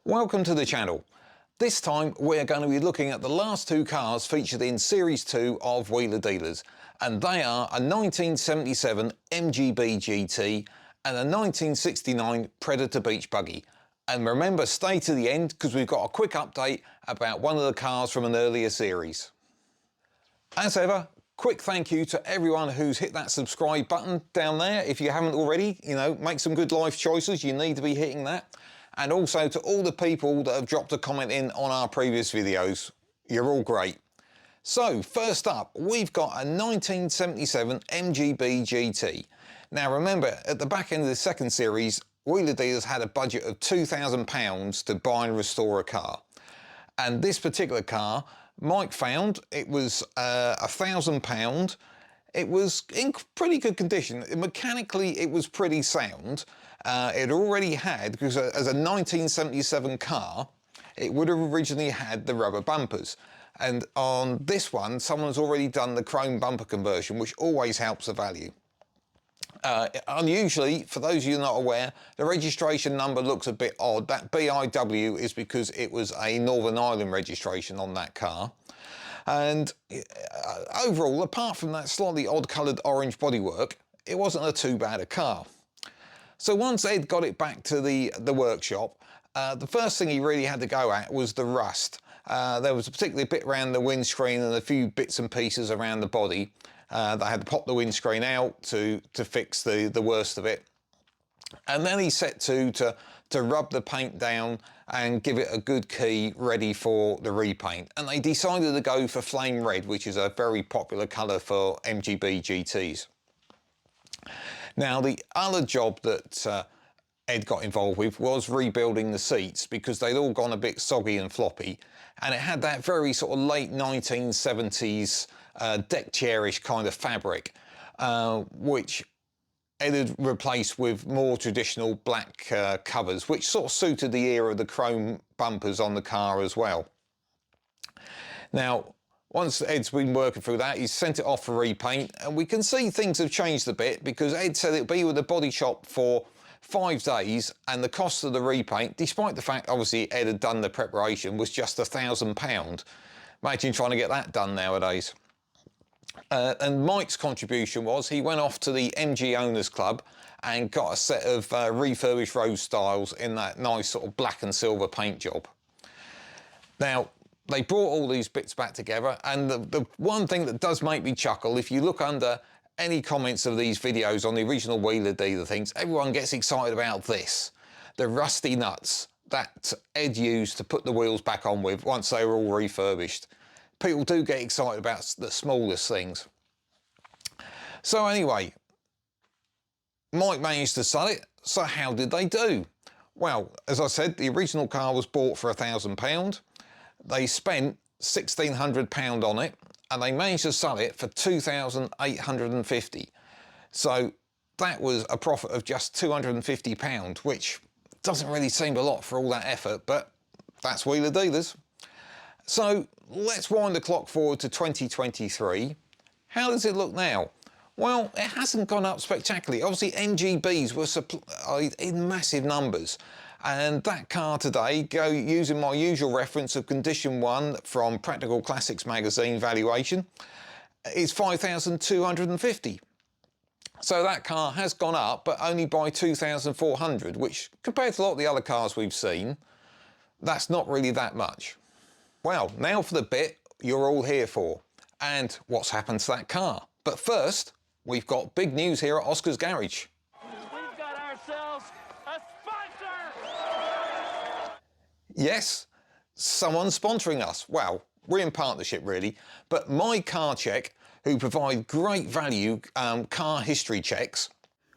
Welcome to the channel. This time we're going to be looking at the last two cars featured in Series 2 of Wheeler Dealers, and they are a 1977 MGB GT and a 1969 Predator Beach Buggy. And remember, stay to the end because we've got a quick update about one of the cars from an earlier series. As ever, quick thank you to everyone who's hit that subscribe button down there. If you haven't already, make some good life choices. You need to be hitting that. And also to all the people that have dropped a comment in on our previous videos. You're all great. So first up, we've got a 1977 MGB GT. Now remember, at the back end of the second series, Wheeler Dealers had a budget of £2,000 to buy and restore a car. And this particular car, Mike found it was £1,000. It was in pretty good condition. Mechanically, it was pretty sound. It already had, because as a 1977 car, it would have originally had the rubber bumpers. And on this one, someone's already done the chrome bumper conversion, which always helps the value. Unusually, for those of you not aware, the registration number looks a bit odd. That BIW is because it was a Northern Ireland registration on that car. And overall, apart from that slightly odd coloured orange bodywork, it wasn't a too bad a car. So once Ed got it back to the workshop, the first thing he really had to go at was the rust. There was particularly a bit around the windscreen and a few bits and pieces around the body. They had to pop the windscreen out to fix the worst of it. And then he set to rub the paint down and give it a good key ready for the repaint. And they decided to go for flame red, which is a very popular colour for MGB GTs. Now the other job that Ed got involved with was rebuilding the seats because they'd all gone a bit soggy and floppy, and it had that very sort of late 1970s deck chairish kind of fabric, which Ed had replaced with more traditional black covers, which sort of suited the era of the chrome bumpers on the car as well. Now, once Ed's been working through that, he's sent it off for repaint, and we can see things have changed a bit because Ed said it'll be with the body shop for 5 days, and the cost of the repaint, despite the fact obviously Ed had done the preparation, was just £1,000. Imagine trying to get that done nowadays. And Mike's contribution was he went off to the MG Owners Club and got a set of refurbished Rose styles in that nice sort of black and silver paint job. Now, they brought all these bits back together, and the one thing that does make me chuckle, if you look under any comments of these videos on the original Wheeler Dealer things, everyone gets excited about this. The rusty nuts that Ed used to put the wheels back on with once they were all refurbished. People do get excited about the smallest things. So anyway, Mike managed to sell it. So how did they do? Well, as I said, the original car was bought for £1,000. They spent £1,600 on it, and they managed to sell it for £2,850. So that was a profit of just £250, which doesn't really seem a lot for all that effort, but that's Wheeler Dealers. So let's wind the clock forward to 2023. How does it look now? Well, it hasn't gone up spectacularly. Obviously, MGBs were supplied in massive numbers. And that car today, using my usual reference of condition 1 from Practical Classics magazine valuation, is £5,250. So that car has gone up, but only by £2,400, which compared to a lot of the other cars we've seen, that's not really that much. Well, now for the bit you're all here for, and what's happened to that car. But first, we've got big news here at Oscar's Garage. We've got ourselves a sponsor! Yes, someone's sponsoring us. Well, we're in partnership really, but My Car Check, who provide great value car history checks.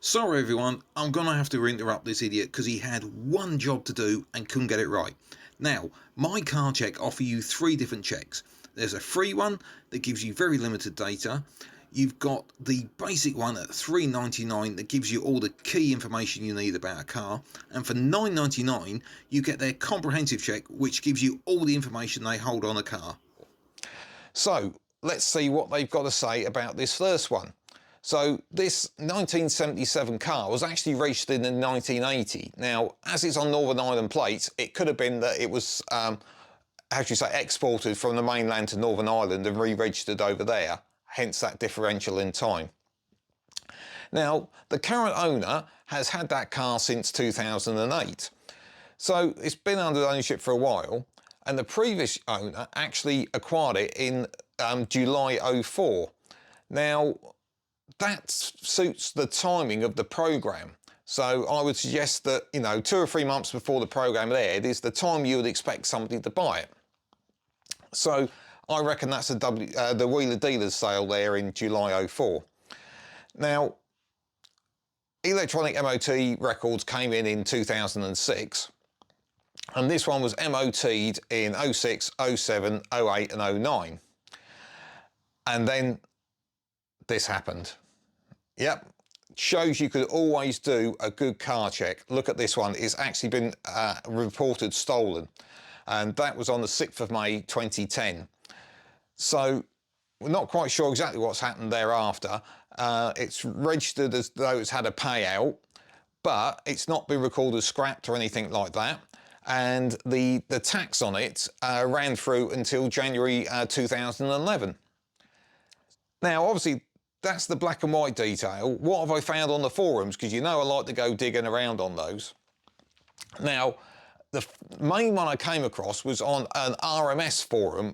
Sorry everyone, I'm gonna have to interrupt this idiot because he had one job to do and couldn't get it right. Now, My Car Check offer you 3 different checks. There's a free one that gives you very limited data. You've got the basic one at $3.99 that gives you all the key information you need about a car, and for $9.99 you get their comprehensive check, which gives you all the information they hold on a car. So let's see what they've got to say about this first one. So this 1977 car was actually registered in 1980. Now, as it's on Northern Ireland plates, it could have been that it was, how should you say, exported from the mainland to Northern Ireland and re-registered over there, hence that differential in time. Now, the current owner has had that car since 2008. So it's been under ownership for a while, and the previous owner actually acquired it in July 04. Now, that suits the timing of the programme. So I would suggest that, you know, 2 or 3 months before the programme aired is the time you would expect somebody to buy it. So I reckon that's the Wheeler Dealers sale there in July 04. Now, electronic MOT records came in 2006, and this one was MOT'd in 06, 07, 08 and 09. And then this happened. Yep, shows you could always do a good car check. Look at this one, it's actually been reported stolen, and that was on the 6th of May 2010. So we're not quite sure exactly what's happened thereafter. It's registered as though it's had a payout, but it's not been recorded as scrapped or anything like that. And the tax on it ran through until January 2011. Now, obviously, that's the black and white detail. What have I found on the forums? Because you know I like to go digging around on those. Now, the main one I came across was on an RMS forum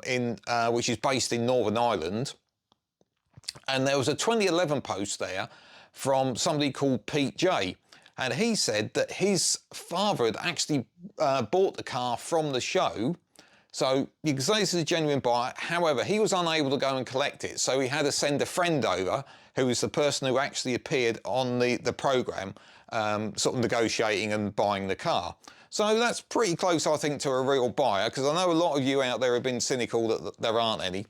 which is based in Northern Ireland. And there was a 2011 post there from somebody called Pete J. And he said that his father had actually bought the car from the show. So you can say this is a genuine buyer. However, he was unable to go and collect it. So he had to send a friend over, who was the person who actually appeared on the programme, sort of negotiating and buying the car. So that's pretty close, I think, to a real buyer, because I know a lot of you out there have been cynical that there aren't any.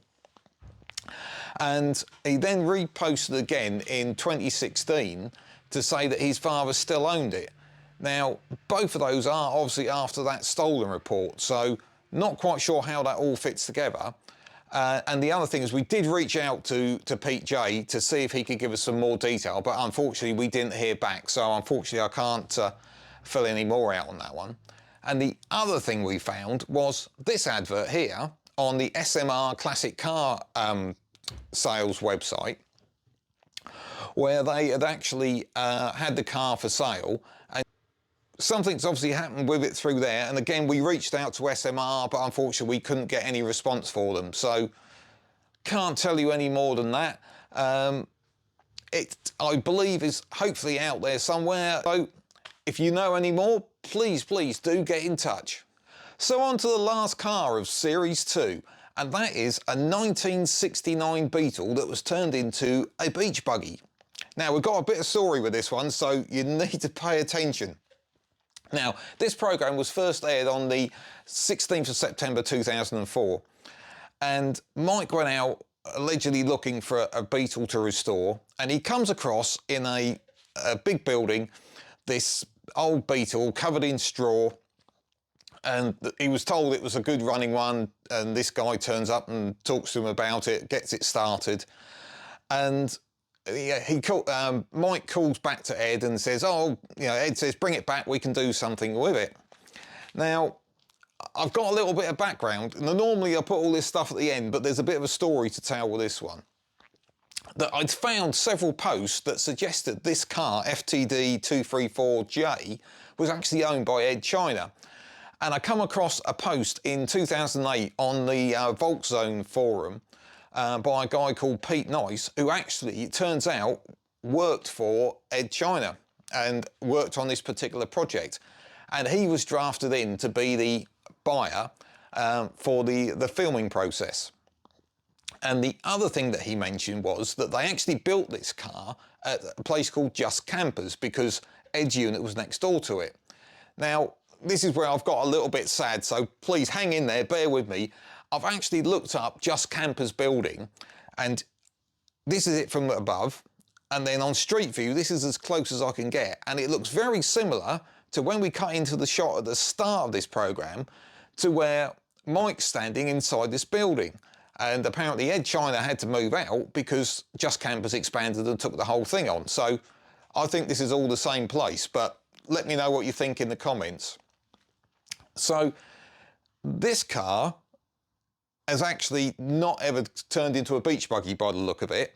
And he then reposted again in 2016 to say that his father still owned it. Now, both of those are obviously after that stolen report, so not quite sure how that all fits together. And the other thing is we did reach out to Pete J to see if he could give us some more detail, but unfortunately we didn't hear back, so unfortunately I can't fill any more out on that one. And the other thing we found was this advert here on the SMR Classic Car sales website, where they had actually had the car for sale, and something's obviously happened with it through there. And again, we reached out to SMR, but unfortunately we couldn't get any response for them, so can't tell you any more than that. It, I believe, is hopefully out there somewhere, so if you know any more, please do get in touch. So on to the last car of Series 2, and that is a 1969 Beetle that was turned into a beach buggy. Now, we've got a bit of story with this one, so you need to pay attention. Now, this programme was first aired on the 16th of September 2004, and Mike went out allegedly looking for a Beetle to restore, and he comes across in a big building this old Beetle covered in straw, and he was told it was a good running one, and this guy turns up and talks to him about it, gets it started, and Mike calls back to Ed and says, oh, you know, Ed says, bring it back, we can do something with it. Now, I've got a little bit of background. Now, normally I put all this stuff at the end, but there's a bit of a story to tell with this one. That I'd found several posts that suggested this car, FTD 234J, was actually owned by Ed China. And I come across a post in 2008 on the Volkszone forum by a guy called Pete Nice, who actually, it turns out, worked for Ed China and worked on this particular project. And he was drafted in to be the buyer for the filming process. And the other thing that he mentioned was that they actually built this car at a place called Just Campers because Ed's unit was next door to it. Now, this is where I've got a little bit sad, so please hang in there, bear with me. I've actually looked up Just Campers building, and this is it from above, and then on Street View, this is as close as I can get, and it looks very similar to when we cut into the shot at the start of this programme to where Mike's standing inside this building. And apparently Ed China had to move out because Just Campers expanded and took the whole thing on. So I think this is all the same place, but let me know what you think in the comments. So this car has actually not ever turned into a beach buggy by the look of it.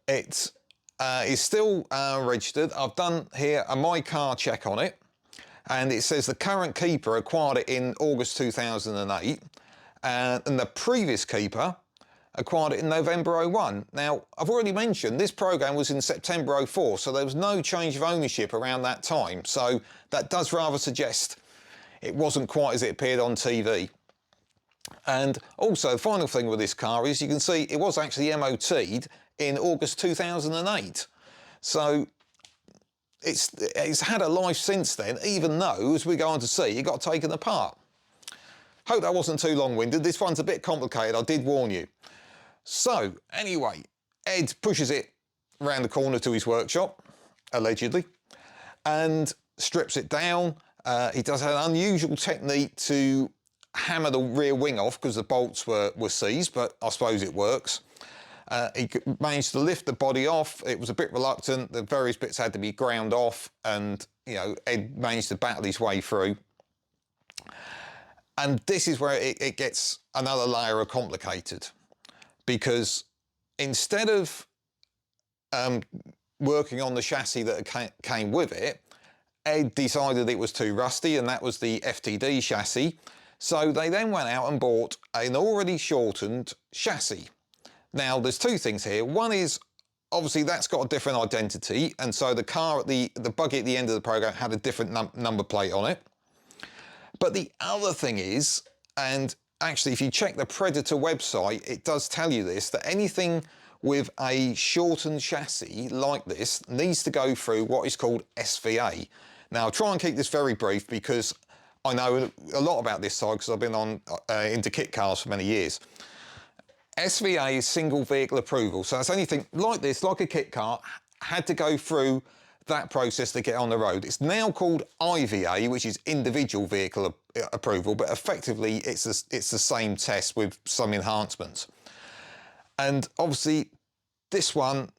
It is still registered. I've done here a My Car check on it, and it says the current keeper acquired it in August 2008, and the previous keeper acquired it in November 01. Now, I've already mentioned this program was in September 04, so there was no change of ownership around that time. So that does rather suggest it wasn't quite as it appeared on TV. And also, the final thing with this car is you can see it was actually MOT'd in August 2008. So it's had a life since then, even though, as we go on to see, it got taken apart. Hope that wasn't too long-winded. This one's a bit complicated, I did warn you. So, anyway, Ed pushes it round the corner to his workshop, allegedly, and strips it down. He does an unusual technique to hammer the rear wing off because the bolts were seized, but I suppose it works. He managed to lift the body off. It was a bit reluctant. The various bits had to be ground off, and, you know, Ed managed to battle his way through. And this is where it gets another layer of complicated, because instead of working on the chassis that came with it, Ed decided it was too rusty, and that was the FTD chassis. So they then went out and bought an already shortened chassis. Now, there's two things here. One is, obviously, that's got a different identity, and so the car at the buggy at the end of the program had a different number plate on it. But the other thing is, and actually, if you check the Predator website, it does tell you this, that anything with a shortened chassis like this needs to go through what is called SVA. Now, I'll try and keep this very brief because I know a lot about this side because I've been on into kit cars for many years. SVA is single vehicle approval. So that's anything like this, like a kit car, had to go through that process to get on the road. It's now called IVA, which is individual vehicle approval, but effectively it's the same test with some enhancements. And obviously this one,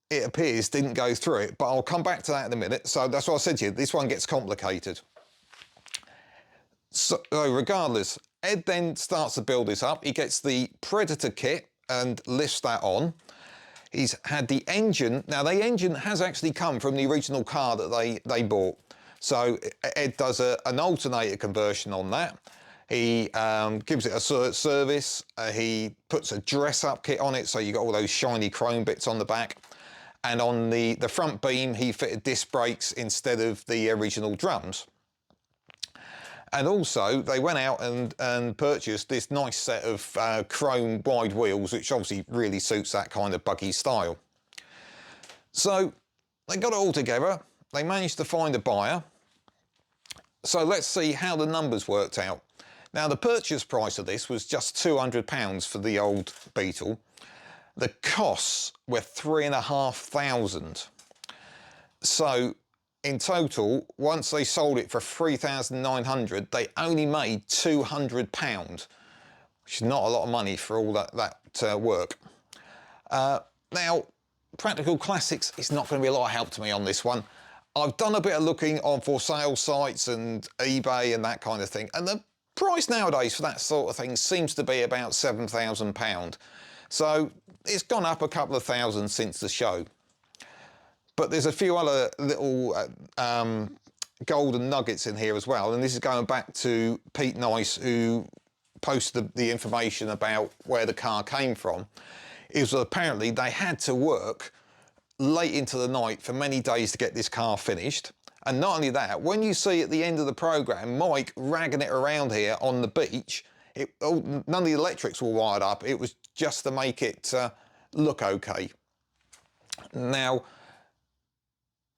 it appears, didn't go through it, but I'll come back to that in a minute. So that's what I said to you, this one gets complicated. So regardless, Ed then starts to build this up. He gets the Predator kit and lifts that on. He's had the engine. Now, the engine has actually come from the original car that they bought. So Ed does an alternator conversion on that. He gives it a service. He puts a dress-up kit on it, so you got all those shiny chrome bits on the back. And on the front beam, he fitted disc brakes instead of the original drums. And also, they went out and purchased this nice set of chrome wide wheels, which obviously really suits that kind of buggy style. So they got it all together. They managed to find a buyer. So let's see how the numbers worked out. Now, the purchase price of this was just £200 for the old Beetle. The costs were £3,500. So in total, once they sold it for £3,900, they only made £200, which is not a lot of money for all that work. Now, Practical Classics is not going to be a lot of help to me on this one. I've done a bit of looking on for sale sites and eBay and that kind of thing, and the price nowadays for that sort of thing seems to be about £7,000. So it's gone up a couple of thousand since the show. But there's a few other little golden nuggets in here as well, and this is going back to Pete Nice, who posted the information about where the car came from. Is that apparently they had to work late into the night for many days to get this car finished. And not only that, when you see at the end of the program Mike ragging it around here on the beach, none of the electrics were wired up. It was just to make it look okay. Now,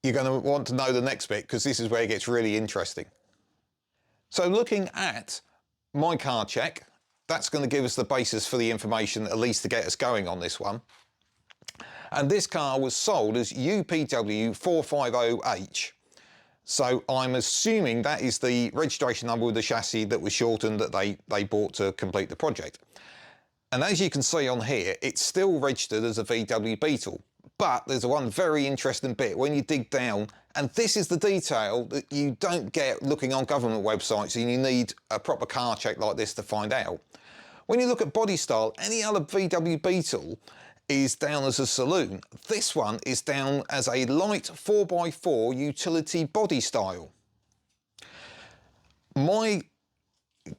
you're going to want to know the next bit, because this is where it gets really interesting. So looking at My Car Check, that's going to give us the basis for the information, at least to get us going on this one. And this car was sold as UPW 450H. So I'm assuming that is the registration number with the chassis that was shortened that they bought to complete the project. And as you can see on here, it's still registered as a VW Beetle. But there's one very interesting bit when you dig down, and this is the detail that you don't get looking on government websites, and you need a proper car check like this to find out. When you look at body style, any other VW Beetle is down as a saloon. This one is down as a light 4x4 utility body style. My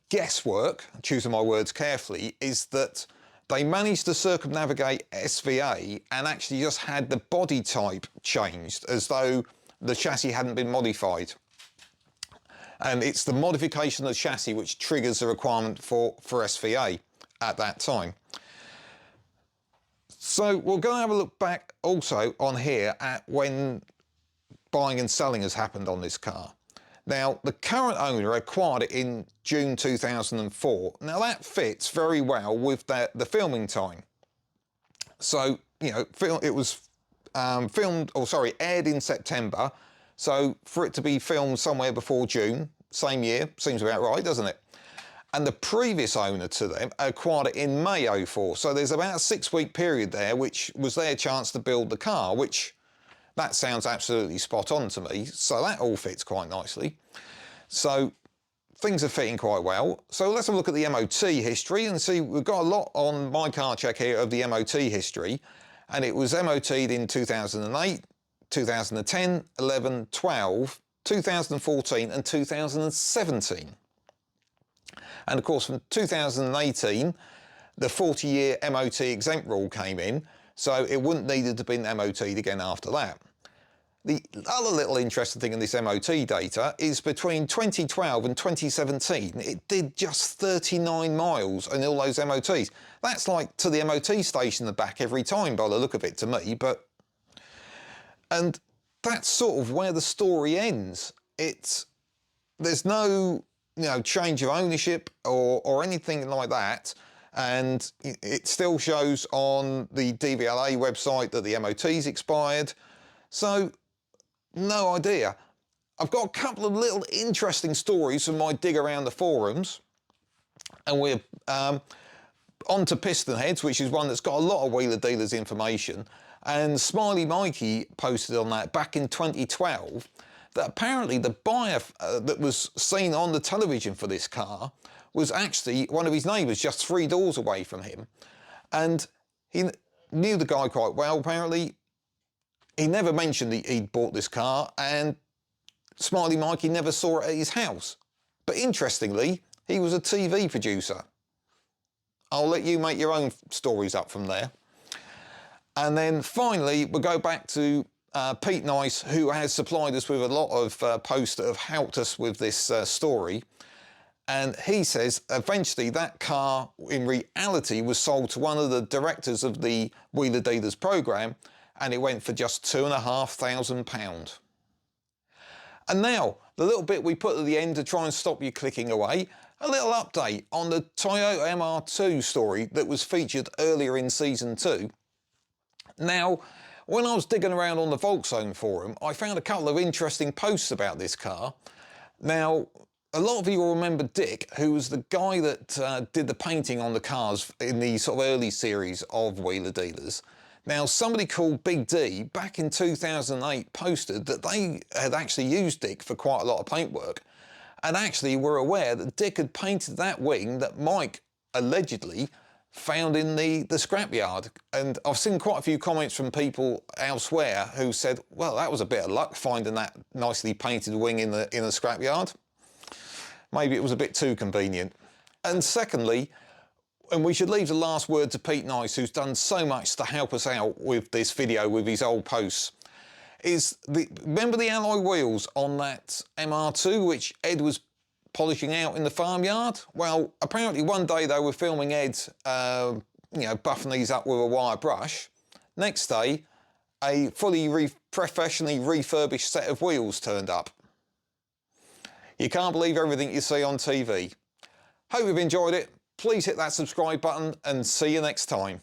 guesswork, choosing my words carefully, is that they managed to circumnavigate SVA and actually just had the body type changed as though the chassis hadn't been modified. And it's the modification of the chassis which triggers the requirement for SVA at that time. So we're going to have a look back also on here at when buying and selling has happened on this car. Now, the current owner acquired it in June 2004. Now, that fits very well with the filming time. So, you know, it was aired in September. So, for it to be filmed somewhere before June, same year, seems about right, doesn't it? And the previous owner to them acquired it in May 04. So, there's about a 6-week period there, which was their chance to build the car, which... that sounds absolutely spot on to me, so that all fits quite nicely. So things are fitting quite well. So let's have a look at the MOT history and see, we've got a lot on my car check here of the MOT history, and it was MOT'd in 2008, 2010, 11, 12, 2014 and 2017. And of course from 2018, the 40-year MOT exempt rule came in, so it wouldn't need to have been MOT'd again after that. The other little interesting thing in this MOT data is between 2012 and 2017, it did just 39 miles in all those MOTs. That's like to the MOT station in the back every time by the look of it to me, and that's sort of where the story ends. There's no, change of ownership or anything like that. And it still shows on the DVLA website that the MOT's expired. So, no idea. I've got a couple of little interesting stories from my dig around the forums. And we're on to Piston Heads, which is one that's got a lot of Wheeler Dealers information. And Smiley Mikey posted on that back in 2012 that apparently the buyer that was seen on the television for this car was actually one of his neighbours just 3 doors away from him. And he knew the guy quite well, apparently. He never mentioned he'd bought this car, and Smiley Mikey never saw it at his house. But interestingly, he was a TV producer. I'll let you make your own stories up from there. And then finally, we'll go back to Pete Nice, who has supplied us with a lot of posts that have helped us with this story. And he says eventually that car in reality was sold to one of the directors of the Wheeler Dealers programme, and it went for just £2,500. And now, the little bit we put at the end to try and stop you clicking away, a little update on the Toyota MR2 story that was featured earlier in season 2. Now, when I was digging around on the Volkszone forum, I found a couple of interesting posts about this car. Now, a lot of you will remember Dick, who was the guy that did the painting on the cars in the sort of early series of Wheeler Dealers. Now, somebody called Big D back in 2008 posted that they had actually used Dick for quite a lot of paintwork, and actually were aware that Dick had painted that wing that Mike allegedly found in the scrapyard. And I've seen quite a few comments from people elsewhere who said, well, that was a bit of luck finding that nicely painted wing in the scrapyard. Maybe it was a bit too convenient. And secondly, and we should leave the last word to Pete Nice, who's done so much to help us out with this video with his old posts, remember the alloy wheels on that MR2 which Ed was polishing out in the farmyard? Well, apparently one day they were filming Ed, buffing these up with a wire brush. Next day, a fully professionally refurbished set of wheels turned up. You can't believe everything you see on TV. Hope you've enjoyed it. Please hit that subscribe button and see you next time.